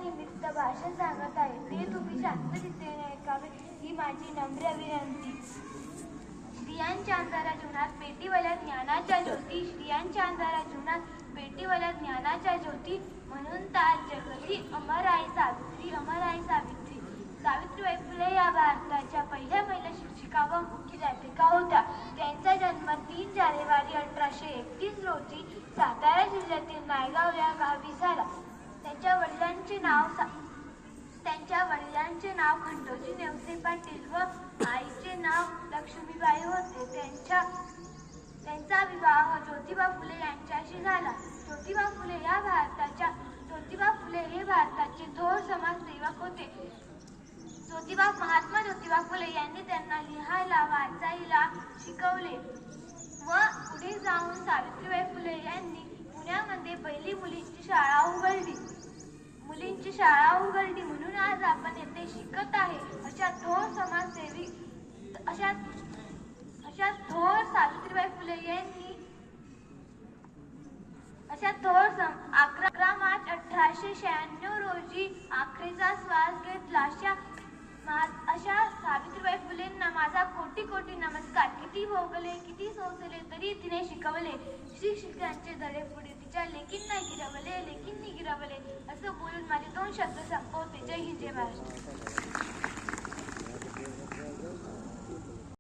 निमित्त भाषण सांगत आहे ते तुम्ही शांतचित्तेने ऐकावे ही माझी नम्र विनंती. स्त्रियांच्या अंधारा जीवनात पेटीवाल्या ज्ञानाच्या ज्योती, स्त्रियांच्या अंधारा जीवनात पेटीवाल्या ज्ञानाच्या ज्योती, म्हणून ताज जगती अमर आहे सावित्री, अमर आहे सावित्री. सावित्रीबाई फुले या भारताच्या पहिल्या महिला शिक्षिका व मुख्याध्यापिका होत्या. त्यांचा जन्म 3 जानेवारी 1831 रोजी सातारा जिल्ह्यातील नायगाव या गावी झाला. त्यांच्या वडिलांचे नाव खंडोजी नेवसे पाटील व आईचे नाव लक्ष्मीबाई होते. त्यांचा विवाह ज्योतिबा फुले यांच्याशी झाला. ज्योतिबा फुले हे भारताचे थोर समाजसेवक होते. महात्मा ज्योतिबा फुले यांनी त्यांना लिहायला वाचायला शिकवले व पुढे जाऊन सावित्रीबाई फुले यांनी पुण्यामध्ये पहिली मुलींची शाळा उघडली म्हणून आज आपण येथे शिकत आहे. अशा थोर सावित्रीबाई फुले यांनी 11 मार्च 1896 रोजी आखरेचा श्वास घेतला. अशा सावित्रीबाई फुलेंना माझा कोटी कोटी नमस्कार. किती भोगले किती सोसले तरी तिने शिकवले. शिक्षकांचे धडे पुढे तिच्या लेकींना गिरवले असं बोलून माझे 2 शब्द संपवते. जय हिंद, जय महाराष्ट्र.